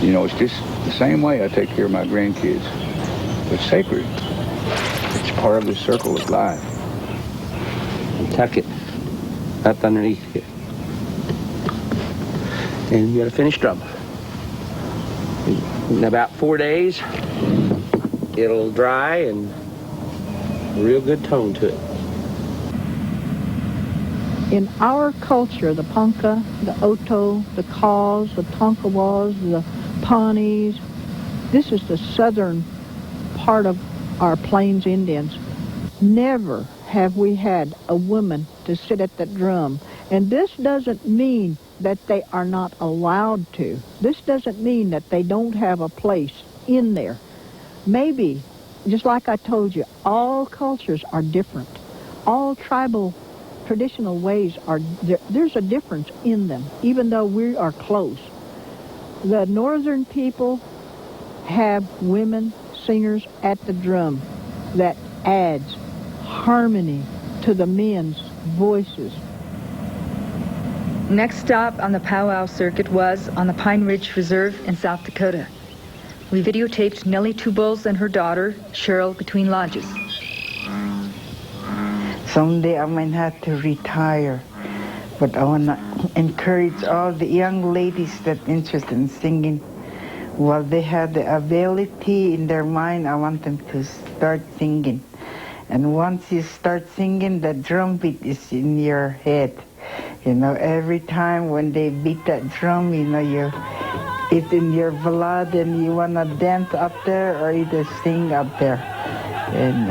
You know, it's just the same way I take care of my grandkids. It's sacred. It's part of the circle of life. And tuck it up underneath you. And you got a finished drum. In about 4 days, it'll dry and a real good tone to it. In our culture, the Ponca, the Oto, the Kaws, the Tonkawas, the Pawnees, this is the southern part of our Plains Indians. Never have we had a woman to sit at the drum. And this doesn't mean that they are not allowed to. This doesn't mean that they don't have a place in there. Maybe, just like I told you, all cultures are different. All tribal traditional ways are, there's a difference in them, even though we are close. The northern people have women singers at the drum that adds harmony to the men's voices. Next stop on the powwow circuit was on the Pine Ridge Reserve in South Dakota. We videotaped Nellie Two Bulls and her daughter, Cheryl, between lodges. Someday I might have to retire, but I want to encourage all the young ladies that are interested in singing. While they have the ability in their mind, I want them to start singing. And once you start singing, the drum beat is in your head. You know, every time when they beat that drum, you know, it's in your blood and you want to dance up there or either sing up there. And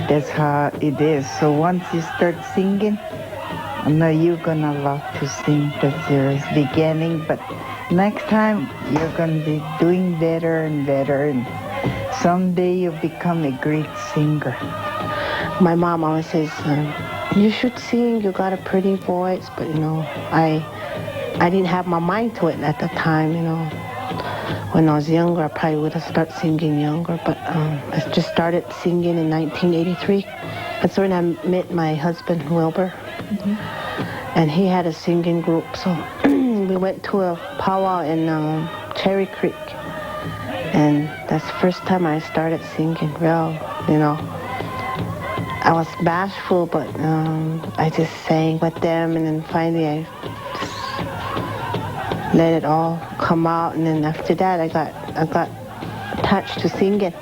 that's how it is. So once you start singing, I know you're going to love to sing. That's your beginning. But next time, you're going to be doing better and better. And someday you'll become a great singer. My mom always says, you should sing, you got a pretty voice, but you know, I didn't have my mind to it at the time, you know. When I was younger, I probably would have started singing younger, but I just started singing in 1983. That's when I met my husband, Wilbur, and he had a singing group, so we went to a powwow in Cherry Creek, and that's the first time I started singing real, you know. I was bashful, but I just sang with them, and then finally I just let it all come out, and then after that I got attached to singing.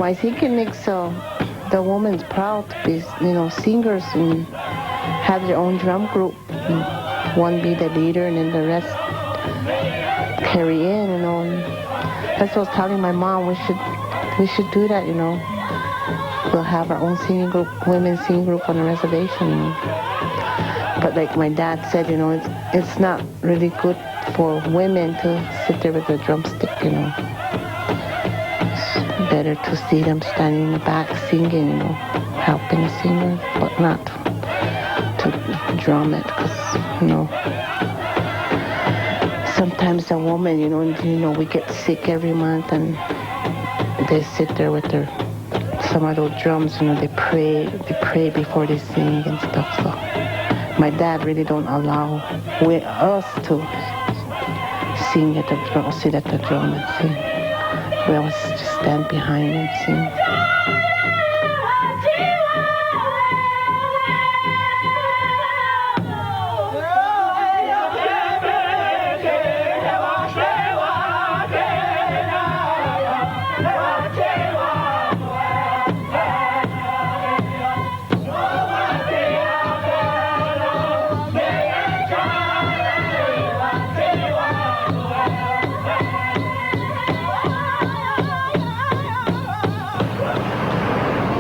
I think it makes the women proud to be, you know, singers and have their own drum group. And one be the leader and then the rest carry in, you know. And that's what I was telling my mom. We should do that, you know. We'll have our own singing group, women's singing group on the reservation. You know. But like my dad said, you know, it's not really good for women to sit there with a drumstick, you know. Better to see them standing in the back singing, you know, helping the singers, but not to drum it, because, you know, sometimes a woman, you know, we get sick every month and they sit there with some of those drums, you know, they pray before they sing and stuff, so my dad really don't allow us to sing at the drum, sit at the drum and sing. we always just stand behind and sing.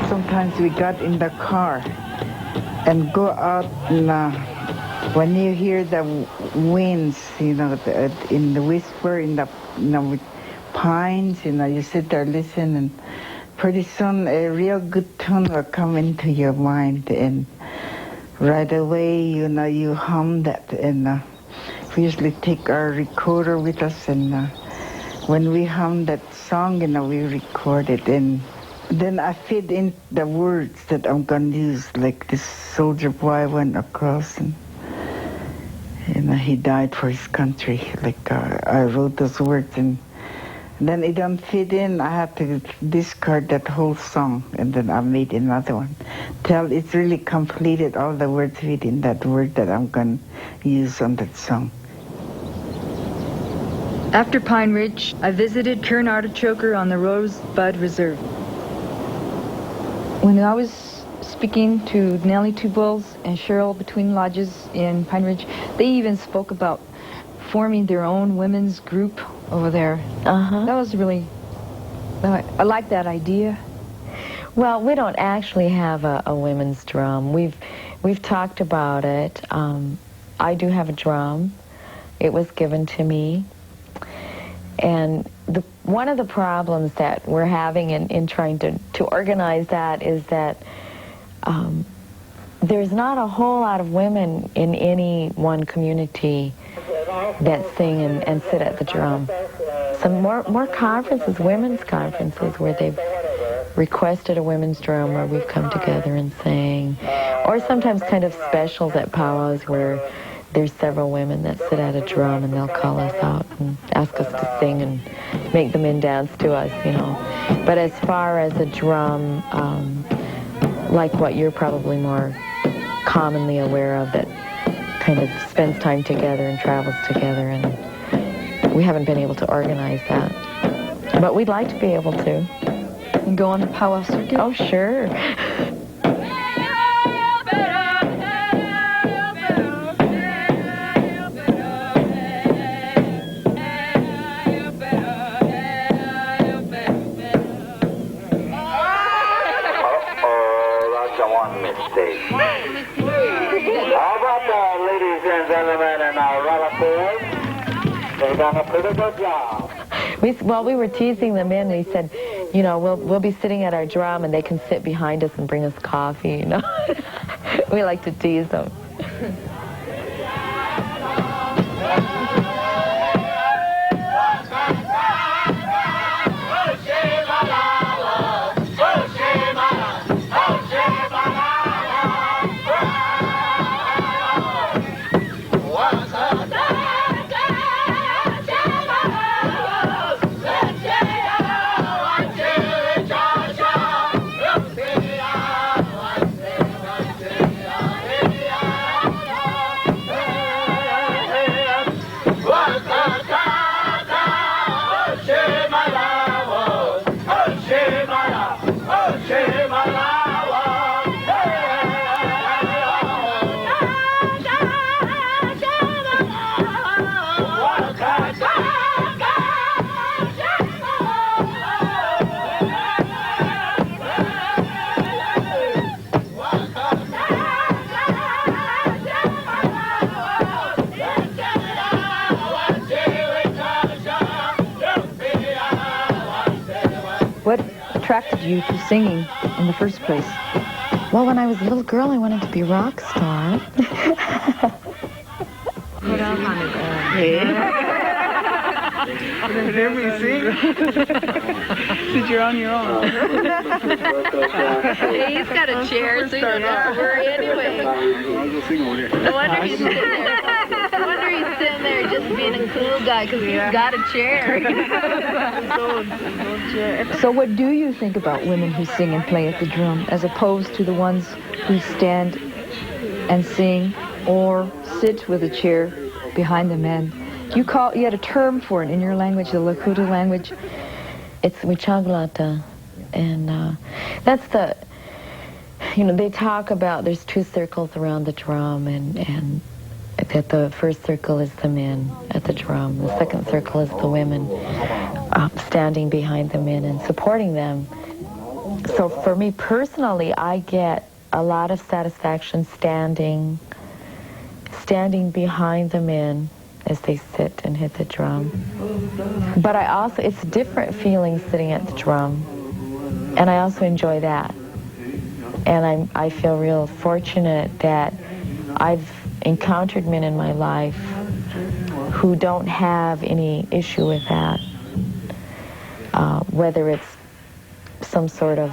Sometimes we got in the car and go out, and when you hear the winds, in the whisper, in the pines, you sit there listening, and pretty soon a real good tune will come into your mind, and right away, you hum that, and we usually take our recorder with us, and when we hum that song, we record it, and then I feed in the words that I'm going to use, like this soldier boy went across, and he died for his country. Like I wrote those words, and then it don't fit in. I had to discard that whole song, and then I made another one. Till it's really completed, all the words fit in that word that I'm going to use on that song. After Pine Ridge, I visited Kern Artichoker on the Rosebud Reserve. When I was speaking to Nellie Two Bulls and Cheryl between lodges in Pine Ridge, they even spoke about forming their own women's group over there. That was really, I like that idea. Well, we don't actually have a women's drum. We've talked about it. I do have a drum. It was given to me. And one of the problems that we're having in trying to organize that is that there's not a whole lot of women in any one community that sing and sit at the drum. Some more conferences, women's conferences, where they've requested a women's drum, where we've come together and sang. Or sometimes kind of specials at powwows where there's several women that sit at a drum and they'll call us out and ask us to sing and make the men dance to us, But as far as a drum, like what you're probably more commonly aware of, that kind of spends time together and travels together, and we haven't been able to organize that. But we'd like to be able to. And go on the powwow circuit? Oh, sure. How about that, ladies and gentlemen and our relatives? They've done a pretty good job. We were teasing them in. We said, we'll be sitting at our drum and they can sit behind us and bring us coffee, We like to tease them. What attracted you to singing in the first place? Well, when I was a little girl, I wanted to be a rock star. Put out on it. Hear me sing? Since you're on your own. Hey, he's got a chair, so you don't have to worry anyway. I'll go sing over there. No wonder he's sitting there. No wonder he's sitting there just being a cool guy because he's got a chair. So what do you think about women who sing and play at the drum as opposed to the ones who stand and sing or sit with a chair behind the men? You had a term for it in your language, the Lakota language. It's Wichaglata, and that's the, they talk about there's 2 circles around the drum, and that the first circle is the men at the drum, the second circle is the women standing behind the men and supporting them. So for me personally, I get a lot of satisfaction standing behind the men as they sit and hit the drum. But it's different feeling sitting at the drum, and I also enjoy that. And I feel real fortunate that I've encountered men in my life who don't have any issue with that, whether it's some sort of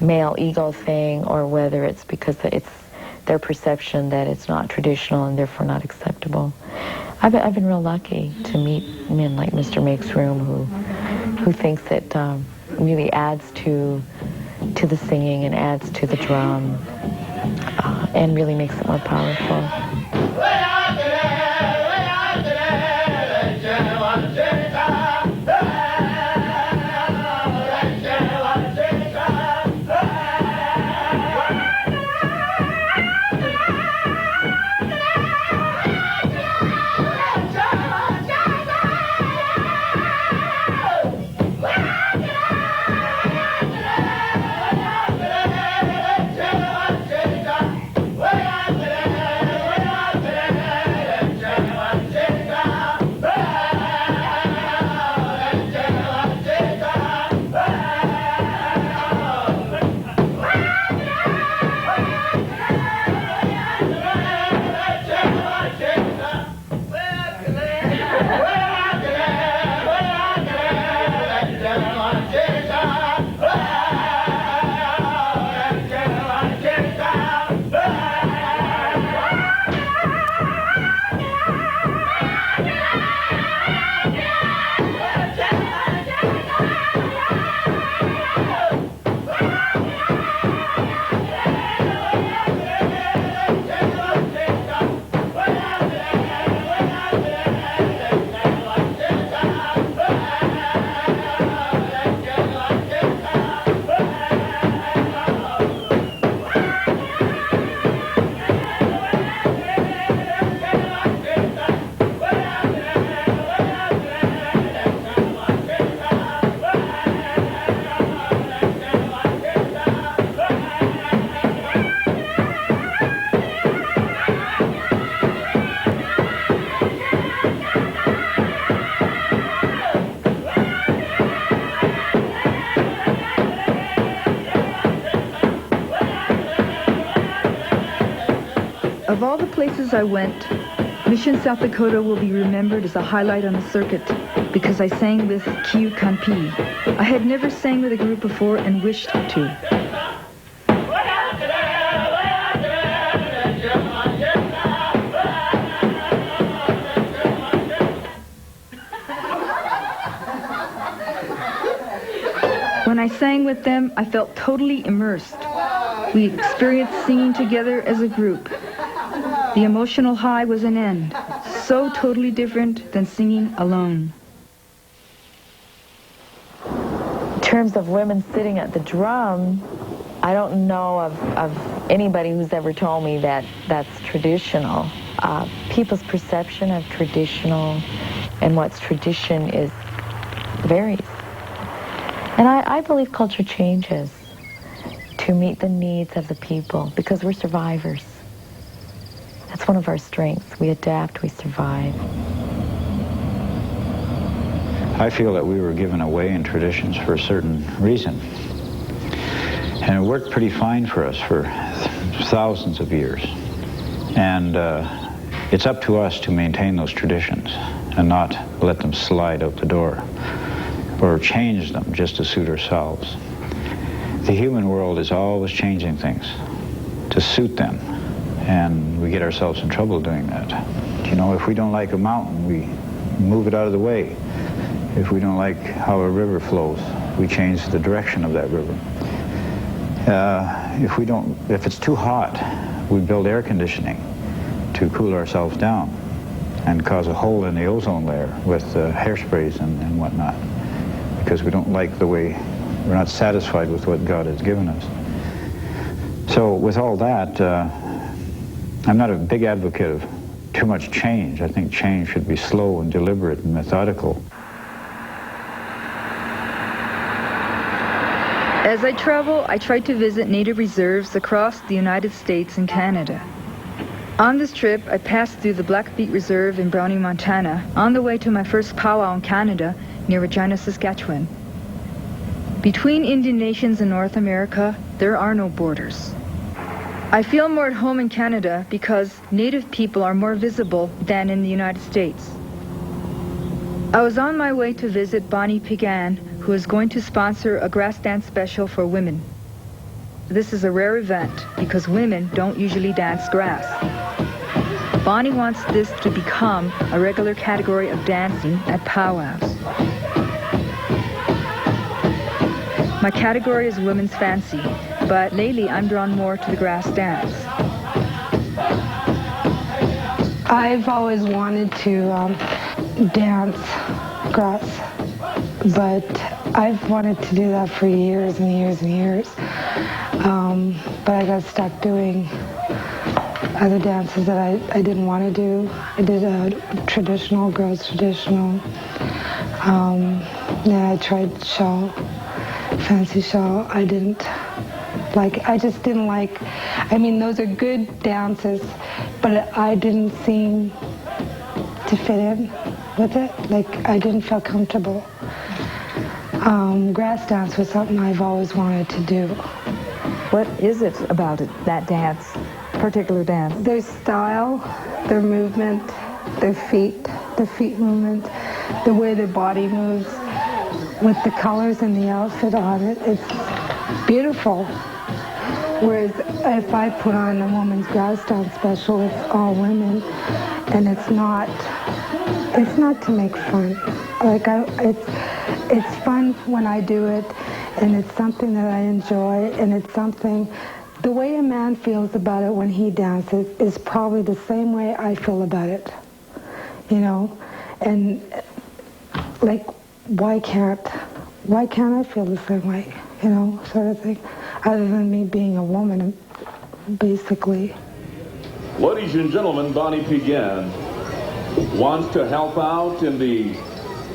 male ego thing or whether it's because it's their perception that it's not traditional and therefore not acceptable. I've been real lucky to meet men like Mr. Make's Room who thinks it really adds to the singing and adds to the drum and really makes it more powerful. Of all the places I went, Mission, South Dakota will be remembered as a highlight on the circuit because I sang with Kiyukanpi. I had never sang with a group before and wished to. When I sang with them, I felt totally immersed. We experienced singing together as a group. The emotional high was an end, so totally different than singing alone. In terms of women sitting at the drum, I don't know of anybody who's ever told me that that's traditional. People's perception of traditional and what's tradition varies. And I believe culture changes to meet the needs of the people because we're survivors. That's one of our strengths. We adapt, we survive. I feel that we were given away in traditions for a certain reason. And it worked pretty fine for us for thousands of years. And it's up to us to maintain those traditions and not let them slide out the door or change them just to suit ourselves. The human world is always changing things to suit them, and we get ourselves in trouble doing that. You know, if we don't like a mountain, we move it out of the way. If we don't like how a river flows, we change the direction of that river. If it's too hot, we build air conditioning to cool ourselves down and cause a hole in the ozone layer with hairsprays and whatnot, because we don't like the way, we're not satisfied with what God has given us. So with all that, I'm not a big advocate of too much change. I think change should be slow and deliberate and methodical. As I travel, I try to visit native reserves across the United States and Canada. On this trip, I passed through the Blackfeet Reserve in Browning, Montana, on the way to my first powwow in Canada, near Regina, Saskatchewan. Between Indian nations in North America, there are no borders. I feel more at home in Canada because Native people are more visible than in the United States. I was on my way to visit Bonnie Piegan, who is going to sponsor a grass dance special for women. This is a rare event because women don't usually dance grass. Bonnie wants this to become a regular category of dancing at powwows. My category is women's fancy, but lately I'm drawn more to the grass dance. I've always wanted to dance grass, but I've wanted to do that for years and years and years. But I got stuck doing other dances that I didn't want to do. I did a traditional, girls traditional. Then I tried shawl, fancy shawl. I just didn't like, I mean, those are good dances, but I didn't seem to fit in with it. Like, I didn't feel comfortable. Grass dance was something I've always wanted to do. What is it about it, that dance, particular dance? Their style, their movement, their feet movement, the way their body moves, with the colors and the outfit on it, it's beautiful. Whereas if I put on a woman's grass dance special, it's all women, and it's not to make fun. Like, it's fun when I do it, and it's something that I enjoy, and it's something, the way a man feels about it when he dances is probably the same way I feel about it, you know? And, like, why can't I feel the same way, you know, sort of thing, other than me being a woman, basically. Ladies and gentlemen, Bonnie Pigeon wants to help out in the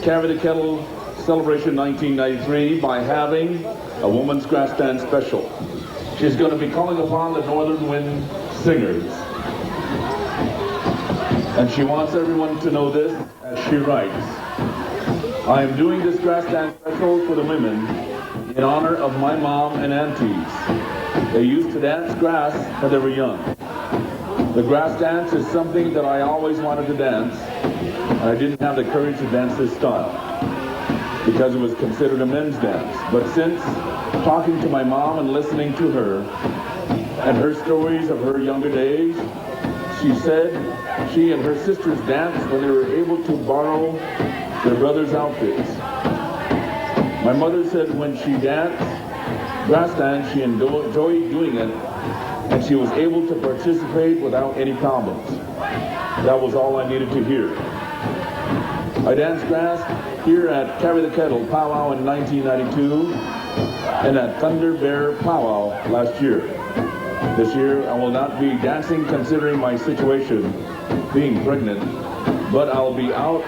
Carry the Kettle Celebration 1993 by having a woman's grass dance special. She's going to be calling upon the Northern Wind Singers. And she wants everyone to know this as she writes. I am doing this grass dance special for the women in honor of my mom and aunties. They used to dance grass when they were young. The grass dance is something that I always wanted to dance, and I didn't have the courage to dance this style because it was considered a men's dance. But since talking to my mom and listening to her and her stories of her younger days, she said she and her sisters danced when they were able to borrow their brothers' outfits. My mother said when she danced grass dance, she enjoyed doing it, and she was able to participate without any problems. That was all I needed to hear. I danced grass here at Carry the Kettle Powwow in 1992 and at Thunder Bear Powwow last year. This year I will not be dancing considering my situation, being pregnant, but I'll be out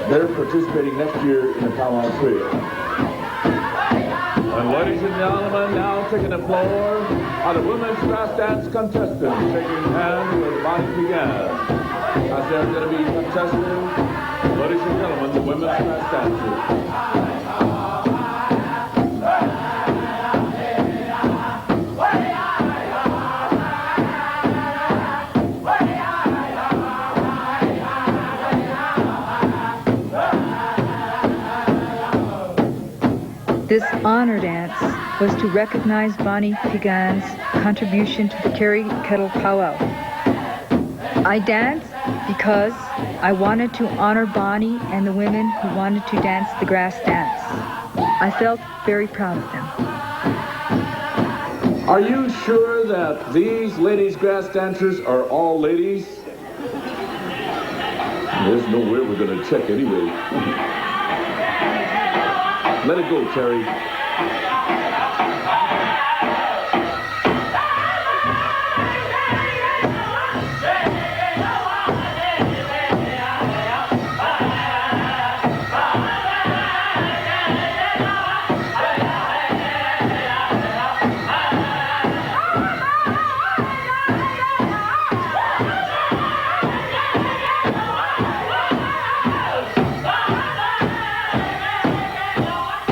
there participating next year in the Powwow Trail. And ladies and gentlemen, now taking the floor are the women's grass dance contestants, shaking hands with Bonnie Pigeon. As they're going to be contesting, ladies and gentlemen, the women's grass dancers. This honor dance was to recognize Bonnie Piegan's contribution to the Carry Kettle Powwow. I danced because I wanted to honor Bonnie and the women who wanted to dance the grass dance. I felt very proud of them. Are you sure that these ladies grass dancers are all ladies? There's no way we're going to check anyway. Let it go, Terry.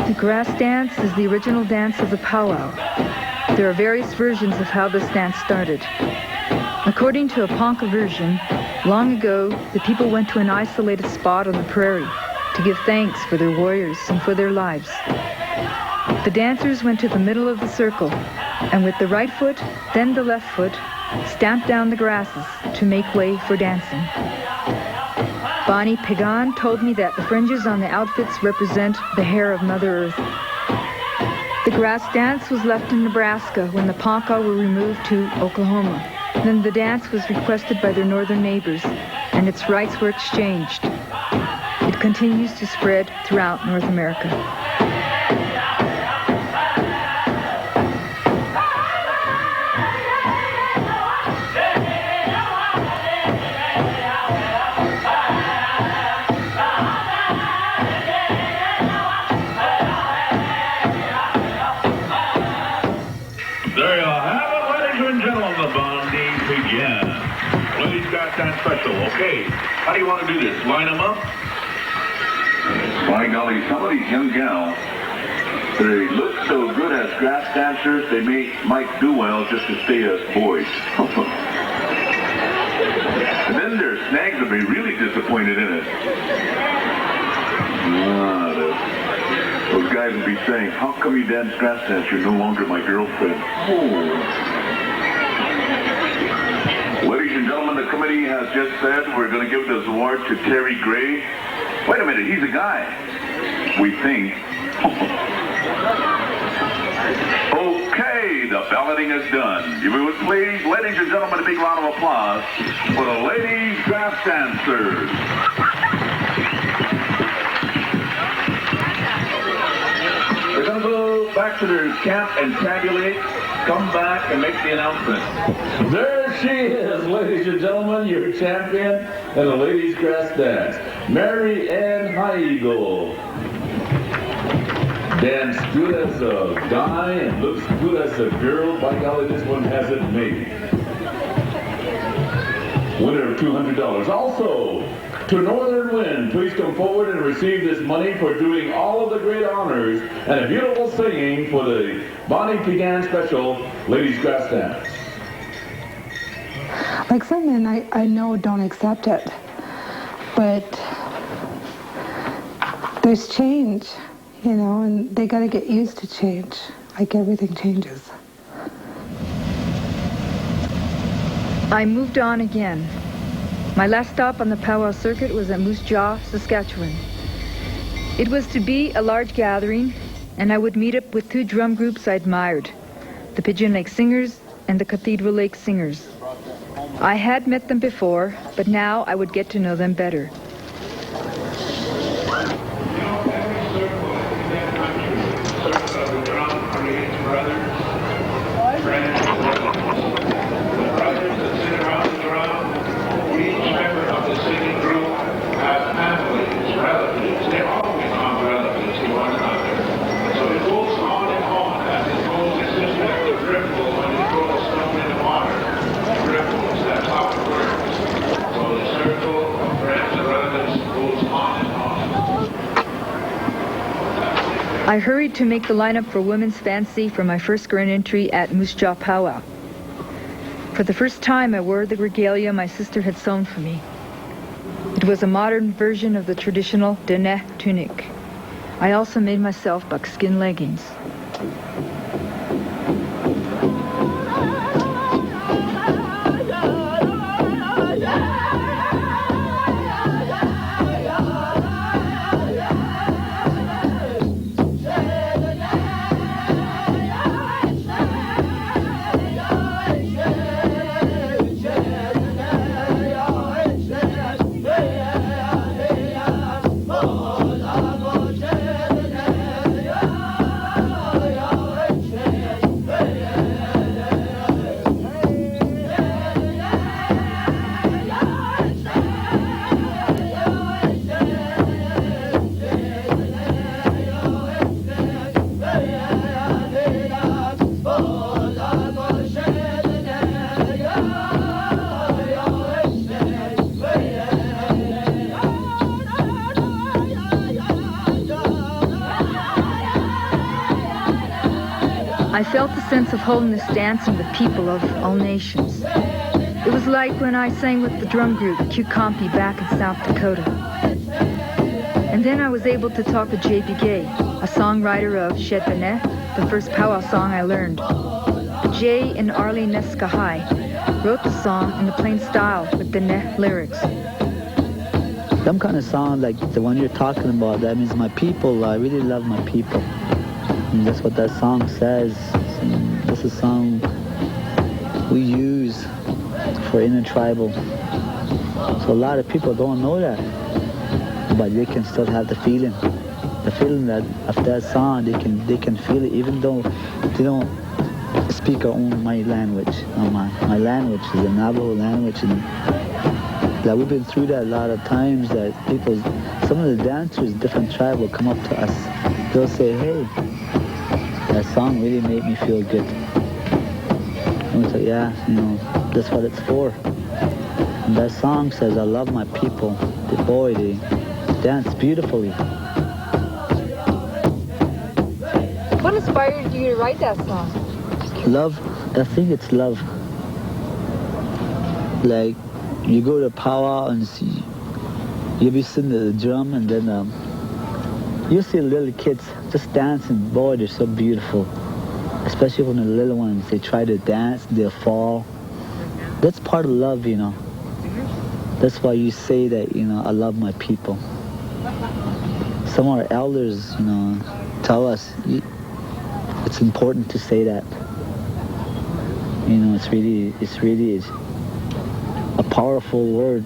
The grass dance is the original dance of the powwow. There are various versions of how this dance started. According to a Ponca version, long ago, the people went to an isolated spot on the prairie to give thanks for their warriors and for their lives. The dancers went to the middle of the circle, and with the right foot, then the left foot, stamped down the grasses to make way for dancing. Bonnie Piegan told me that the fringes on the outfits represent the hair of Mother Earth. The grass dance was left in Nebraska when the Ponca were removed to Oklahoma. Then the dance was requested by their northern neighbors, and its rights were exchanged. It continues to spread throughout North America. Special. Okay, how do you want to do this? Line them up? By golly, some of these young gals, they look so good as grass dancers, they might do well just to stay as boys. And then their snags will be really disappointed in it. Those guys will be saying, how come you dance grass dance? You're no longer my girlfriend. Oh. Ladies and gentlemen, the committee has just said we're going to give this award to Terry Gray. Wait a minute, he's a guy. We think. Okay, the balloting is done. If you would please, ladies and gentlemen, a big round of applause for the ladies grass dancers. They're going to go back to their camp and tabulate. Come back and make the announcement. There she is, ladies and gentlemen, your champion in the ladies grass dance, Mary Ann Heigl. Dance good as a guy and looks good as a girl. By golly, this one has it made. Winner of $200. Also, to Northern Wind, please come forward and receive this money for doing all of the great honors and a beautiful singing for the Bonnie Piegan Special Ladies Grass Dance. Like some men I know don't accept it, but there's change, you know, and they got to get used to change, like everything changes. I moved on again. My last stop on the powwow circuit was at Moose Jaw, Saskatchewan. It was to be a large gathering, and I would meet up with two drum groups I admired, the Pigeon Lake Singers and the Cathedral Lake Singers. I had met them before, but now I would get to know them better. I hurried to make the lineup for Women's Fancy for my first grand entry at Moose Jaw Powwow. For the first time, I wore the regalia my sister had sewn for me. It was a modern version of the traditional dene tunic. I also made myself buckskin leggings. I felt the sense of holiness dancing with people of all nations. It was like when I sang with the drum group Kiyukanpi back in South Dakota. And then I was able to talk with Jay Begaye, a songwriter of Shedbeneh, the first powwow song I learned. Jay and Arlie Neskahai wrote the song in the plain style with the Neh lyrics. Some kind of song like the one you're talking about, that means my people, I really love my people. And that's what that song says. And this is a song we use for intertribal. So a lot of people don't know that, but they can still have the feeling that of that song. They can feel it, even though they don't speak our own my language. My language is the Navajo language, and like we've been through that a lot of times. That people, some of the dancers, different tribe will come up to us. They'll say, "Hey, that song really made me feel good." And we say, "Yeah, that's what it's for." And that song says, "I love my people." They dance beautifully. What inspired you to write that song? Love. I think it's love. Like, you go to powwow and see, you'll be sitting at the drum, and then you see little kids just dancing. Boy, they're so beautiful. Especially when the little ones, they try to dance, they'll fall. That's part of love, That's why you say that, I love my people. Some of our elders, tell us it's important to say that. It's really a powerful word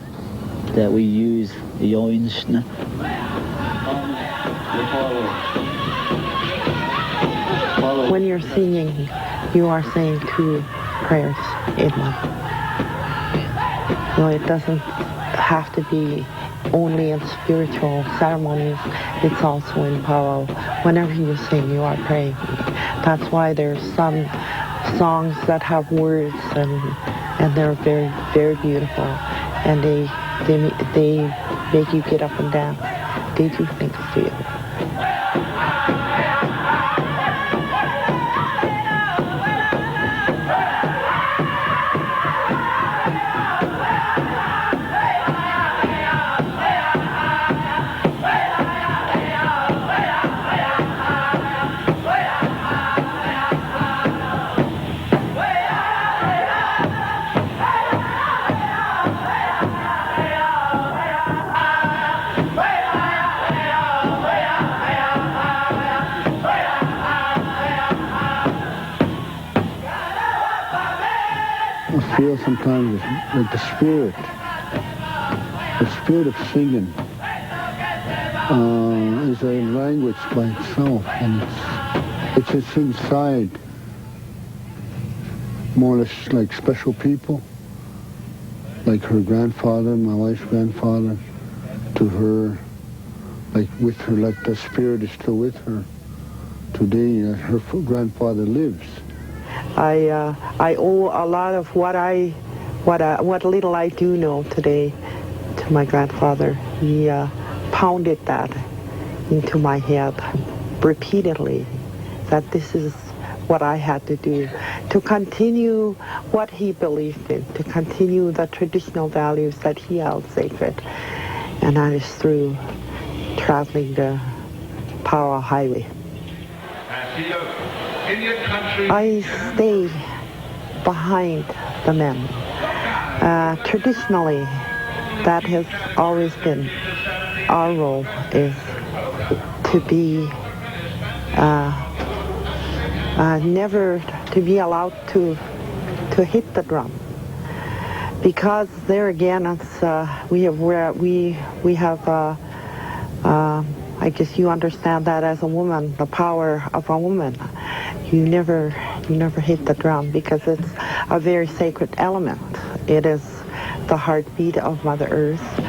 that we use. When you're singing, you are saying two prayers in one. It doesn't have to be only in spiritual ceremonies. It's also in powwow. Whenever you sing, you are praying. That's why there's some songs that have words, and they're very, very beautiful, and they make you get up and dance. They do things to you. I feel sometimes like the spirit of singing is a language by itself, and it's inside, more or less like special people, like her grandfather, my wife's grandfather, to her, like with her, like the spirit is still with her today. Her grandfather lives. I owe a lot of what little I do know today to my grandfather. He pounded that into my head repeatedly, that this is what I had to do to continue what he believed in, to continue the traditional values that he held sacred, and that is through traveling the Powwow Highway. I stay behind the men. Traditionally, that has always been our role, is to be never to be allowed to hit the drum, because there again it's we have I guess you understand that as a woman, the power of a woman. You never hit the drum because it's a very sacred element. It is the heartbeat of Mother Earth,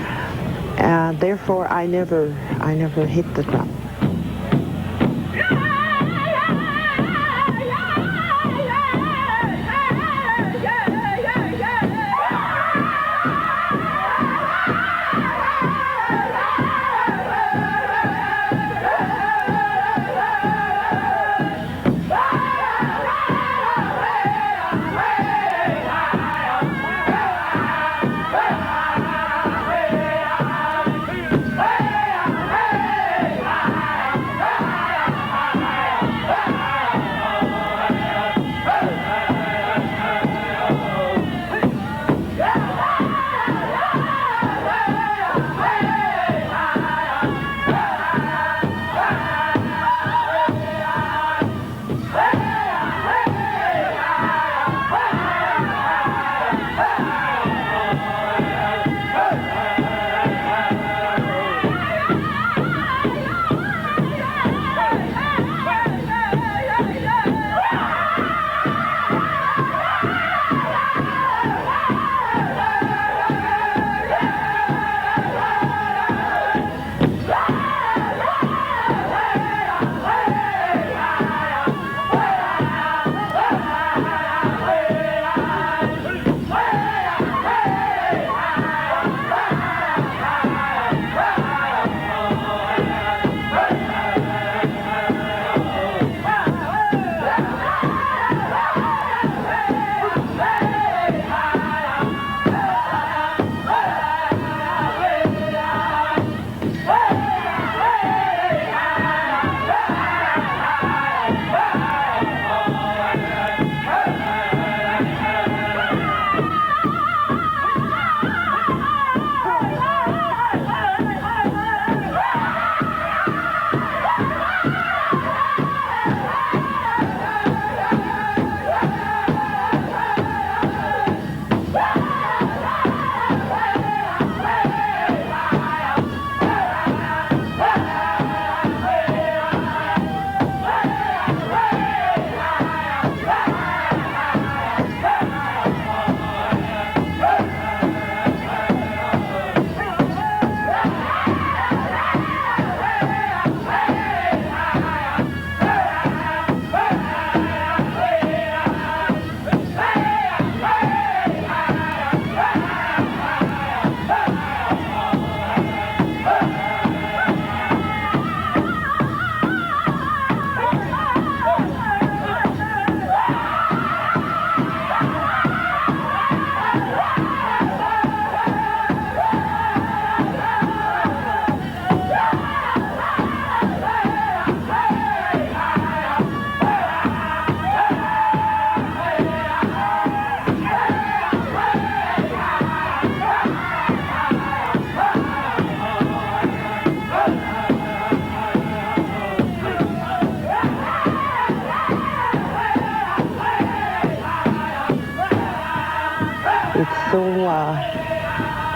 and therefore I never hit the drum.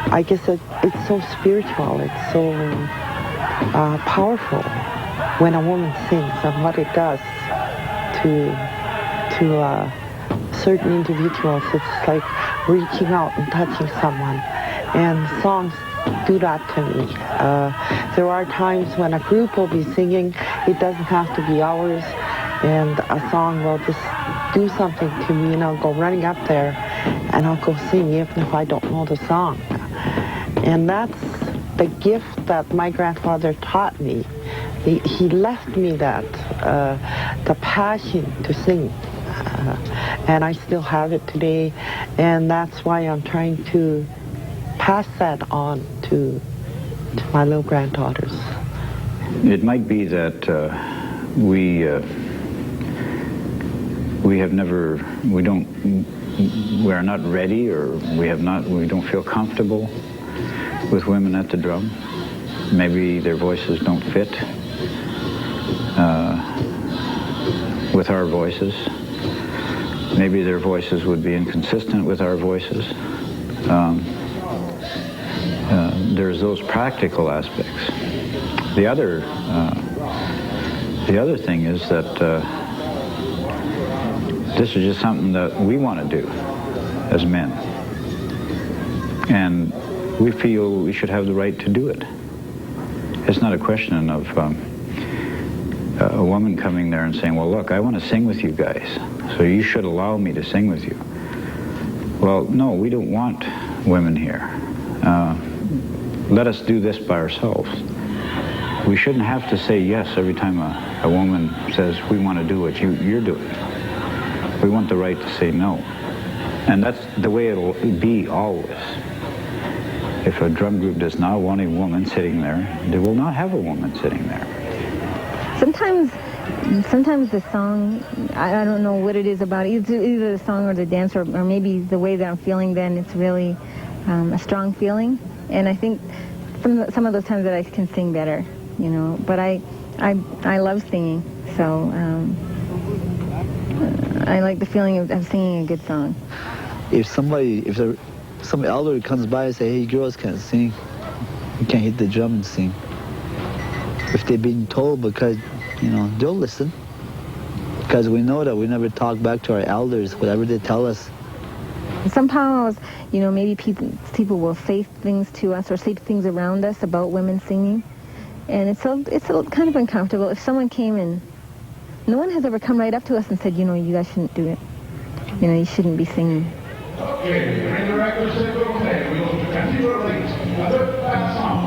I guess it's so spiritual, it's so powerful when a woman sings and what it does to certain individuals. It's like reaching out and touching someone, and songs do that to me. There are times when a group will be singing, it doesn't have to be ours, and a song will just do something to me, and I'll go running up there and I'll go sing even if I don't know the song. And that's the gift that my grandfather taught me. He left me that, the passion to sing. And I still have it today, and that's why I'm trying to pass that on to my little granddaughters. It might be that we are not ready, or we don't feel comfortable with women at the drum. Maybe their voices don't fit with our voices. Maybe their voices would be inconsistent with our voices. There's those practical aspects. The other thing is that this is just something that we want to do as men. And we feel we should have the right to do it. It's not a question of a woman coming there and saying, well, look, I want to sing with you guys, so you should allow me to sing with you. Well, no, we don't want women here. Let us do this by ourselves. We shouldn't have to say yes every time a woman says, we want to do what you're doing. We want the right to say no. And that's the way it'll be always. If a drum group does not want a woman sitting there, they will not have a woman sitting there. Sometimes the song, I don't know what it is about it. It's either the song or the dance, or maybe the way that I'm feeling then, it's really a strong feeling. And I think some of those times that I can sing better, you know. But I love singing, so I like the feeling of singing a good song. If some elder comes by and say, hey, girls can't sing, you can't hit the drum and sing. If they've been told, because, you know, they'll listen. Because we know that we never talk back to our elders, whatever they tell us. Some powwows, you know, maybe people will say things to us or say things around us about women singing. And it's a kind of uncomfortable. If someone came and no one has ever come right up to us and said, you know, you guys shouldn't do it. You know, you shouldn't be singing. Okay, bring the record, say okay. We go to Cathedral Links. Another fast song.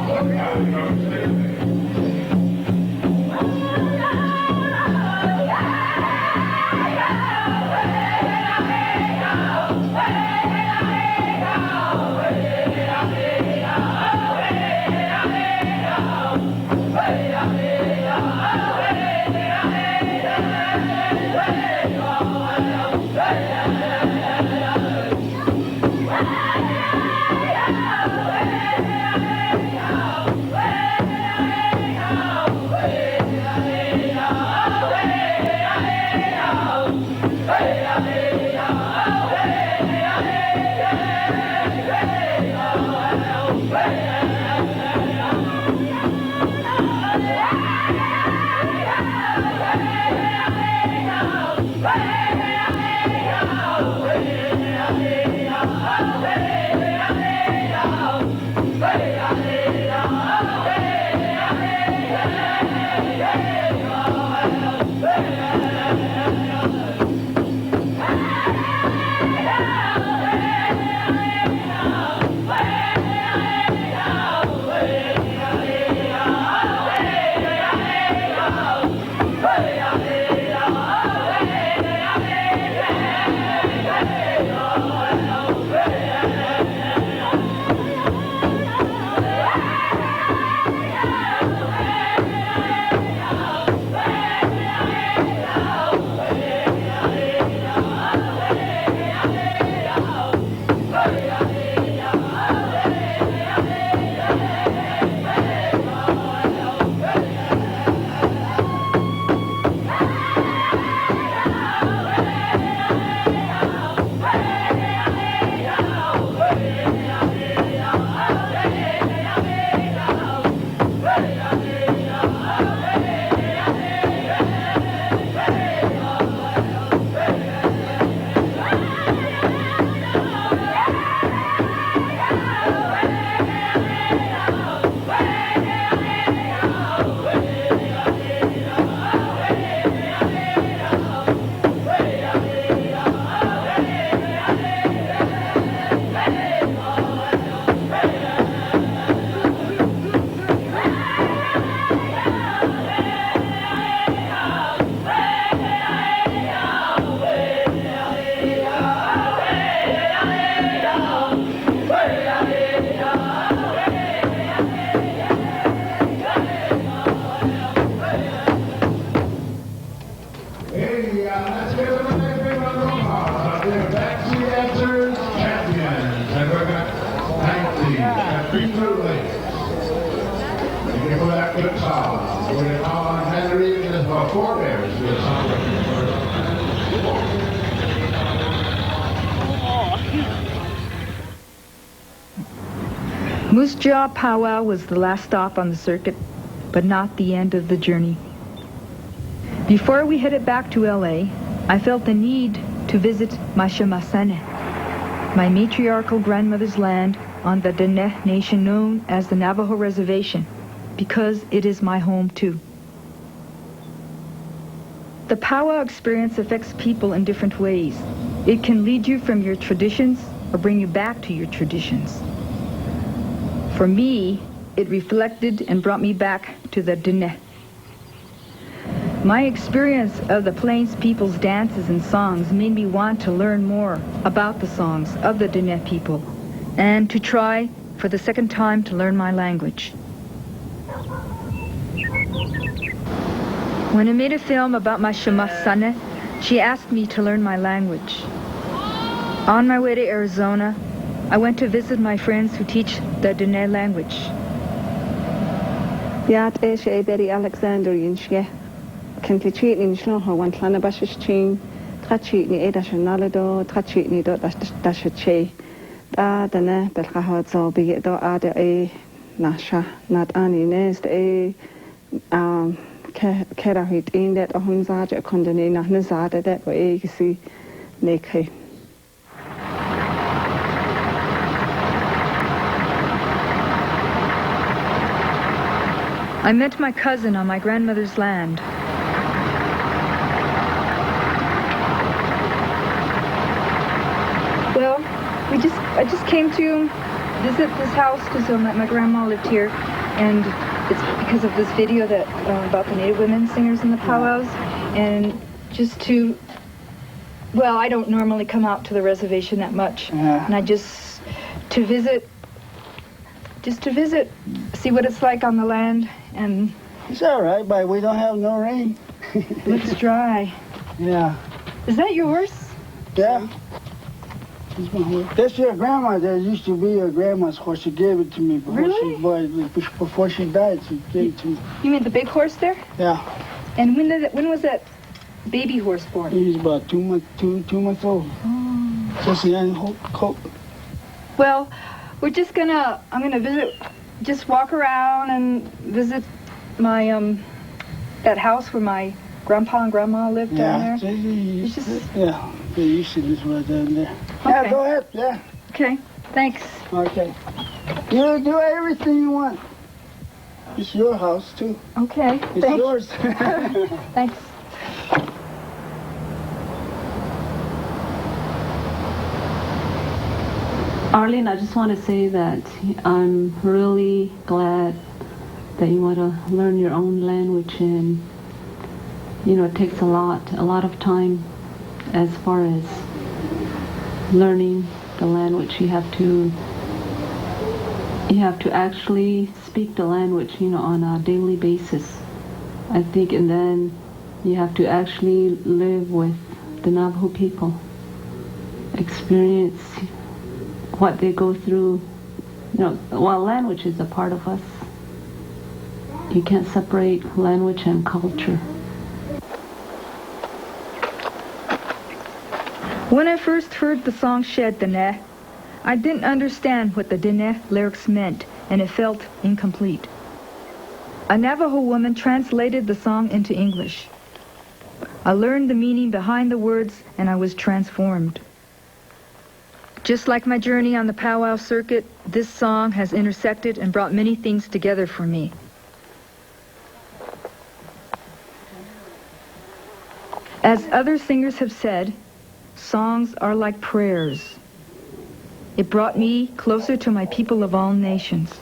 Moose Jaw Powwow was the last stop on the circuit but not the end of the journey. Before we headed back to LA, I felt the need to visit my Shamasane, my matriarchal grandmother's land on the Dene Nation known as the Navajo Reservation, because it is my home too. The powwow experience affects people in different ways. It can lead you from your traditions or bring you back to your traditions. For me, it reflected and brought me back to the Dene. My experience of the Plains people's dances and songs made me want to learn more about the songs of the Dene people and to try for the second time to learn my language. When I made a film about my Shamasane, she asked me to learn my language. On my way to Arizona, I went to visit my friends who teach the Dene language. Alexander Kenti cheat in Shloho, one Tlanabash chin, Trachit ni Eda Shanalado, Trachit ni dot Dashache, Dana, Belkahozo, be it do Ada A Nasha, not Annie Nest A Kerahit in that Ohunzaj, a condone, Nazada, that way you see Neke. I met my cousin on my grandmother's land. Well, I just came to visit this house because my grandma lived here, and it's because of this video that about the Native women singers in the powwows, and just to, well, I don't normally come out to the reservation that much, and I just to visit, see what it's like on the land, and it's all right, but we don't have no rain. It's dry. Yeah. Is that yours? Yeah. That's your grandma. That used to be your grandma's horse. She gave it to me before she died. She gave it to me. You mean the big horse there? Yeah. And when was that baby horse born? He was about 2 months old. Oh. Just a young colt. Well, I'm gonna visit, just walk around and visit my that house where my grandpa and grandma lived down there. Yeah, they used to live right down there. Okay. Yeah, go ahead. Yeah. Okay. Thanks. Okay. You do everything you want. It's your house too. Okay. It's yours. Thanks. Arlene, I just want to say that I'm really glad that you want to learn your own language, and it takes a lot of time as far as learning the language. You have to actually speak the language, on a daily basis, I think, and then you have to actually live with the Navajo people, experience what they go through. While language is a part of us, you can't separate language and culture. When I first heard the song Shed Dene, I didn't understand what the Dene lyrics meant, and it felt incomplete. A Navajo woman translated the song into English. I learned the meaning behind the words, and I was transformed. Just like my journey on the powwow circuit, this song has intersected and brought many things together for me. As other singers have said, songs are like prayers. It brought me closer to my people of all nations.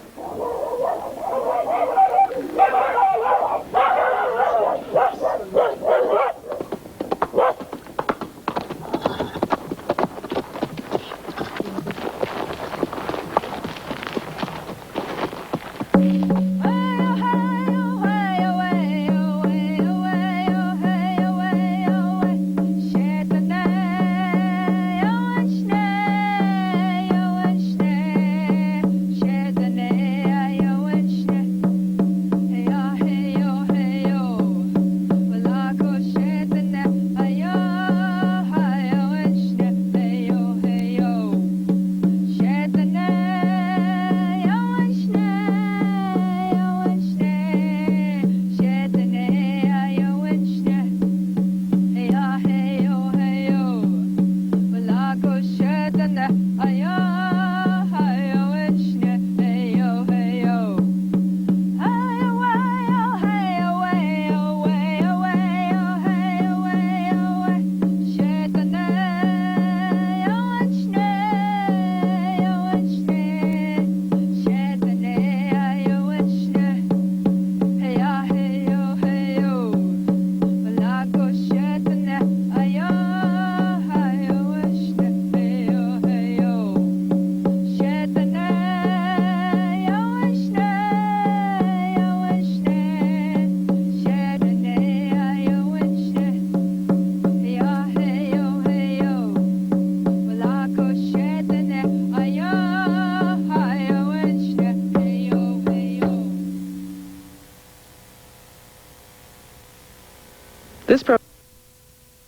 This program